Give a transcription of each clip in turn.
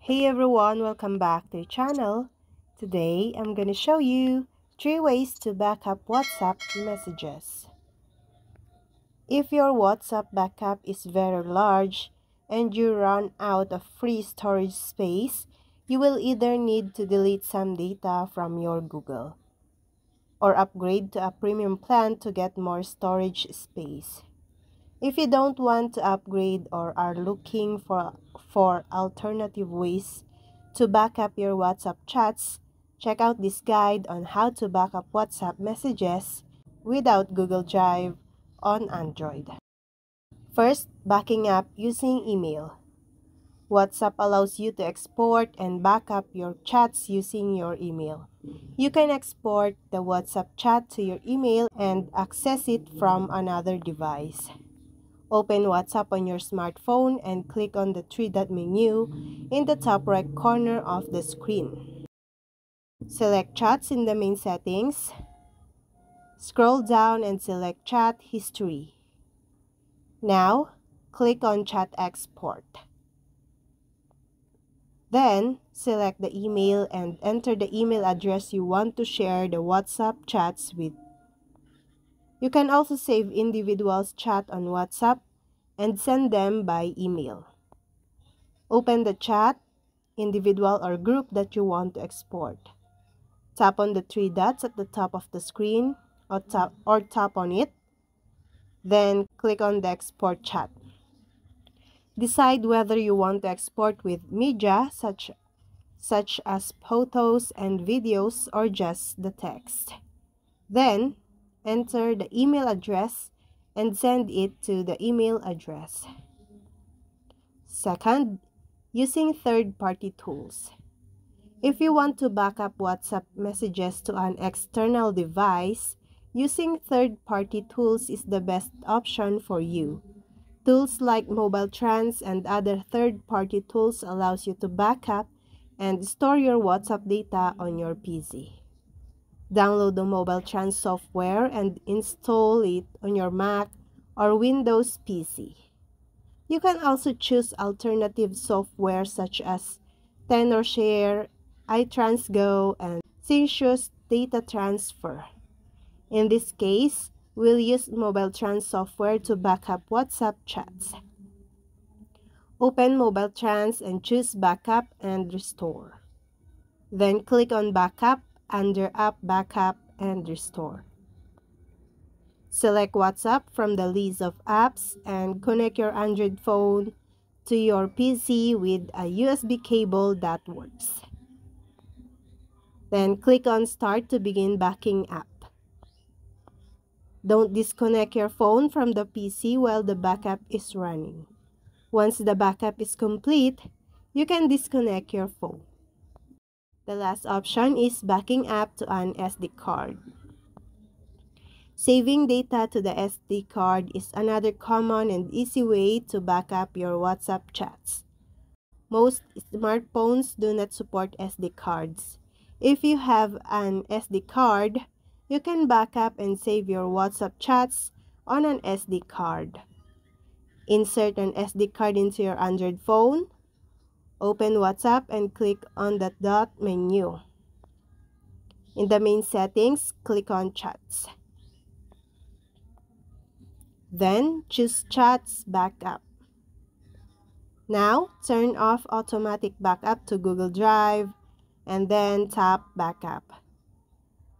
Hey everyone, welcome back to the channel. Today, I'm going to show you 3 ways to back up WhatsApp messages. If your WhatsApp backup is very large and you run out of free storage space, you will either need to delete some data from your Google or upgrade to a premium plan to get more storage space. If you don't want to upgrade or are looking for alternative ways to back up your WhatsApp chats, check out this guide on how to back up WhatsApp messages without Google Drive on Android. First, backing up using email. WhatsApp allows you to export and back up your chats using your email. You can export the WhatsApp chat to your email and access it from another device. Open WhatsApp on your smartphone and click on the three-dot menu in the top right corner of the screen. Select Chats in the main settings. Scroll down and select Chat History. Now, click on Chat Export. Then, select the email and enter the email address you want to share the WhatsApp chats with. You can also save individuals' chat on WhatsApp and send them by email. Open the chat, individual or group that you want to export. Tap on the 3 dots at the top of the screen or tap on it. Then click on the export chat. Decide whether you want to export with media such as photos and videos or just the text. Then enter the email address and send it to the email address. Second, using third-party tools. If you want to back up WhatsApp messages to an external device, using third-party tools is the best option for you. Tools like MobileTrans and other third-party tools allows you to back up and store your WhatsApp data on your PC. Download the MobileTrans software and install it on your Mac or Windows PC. You can also choose alternative software such as TenorShare, iTransGo, and Synchus Data Transfer. In this case, we'll use MobileTrans software to back up WhatsApp chats. Open MobileTrans and choose Backup and Restore. Then click on Backup under App Backup and Restore. Select WhatsApp from the list of apps and connect your Android phone to your PC with a USB cable that works. Then click on Start to begin backing up. Don't disconnect your phone from the PC while the backup is running. Once the backup is complete, you can disconnect your phone. The last option is backing up to an SD card. Saving data to the SD card is another common and easy way to back up your WhatsApp chats. Most smartphones do not support SD cards. If you have an SD card, you can back up and save your WhatsApp chats on an SD card. Insert an SD card into your Android phone. Open WhatsApp and click on the dot menu. In the main settings, click on Chats. Then choose Chats Backup. Now, turn off automatic backup to Google Drive and then tap Backup.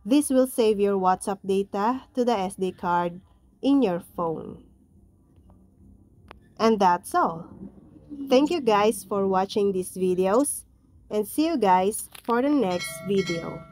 This will save your WhatsApp data to the SD card in your phone. And that's all. Thank you guys for watching these videos and see you guys for the next video.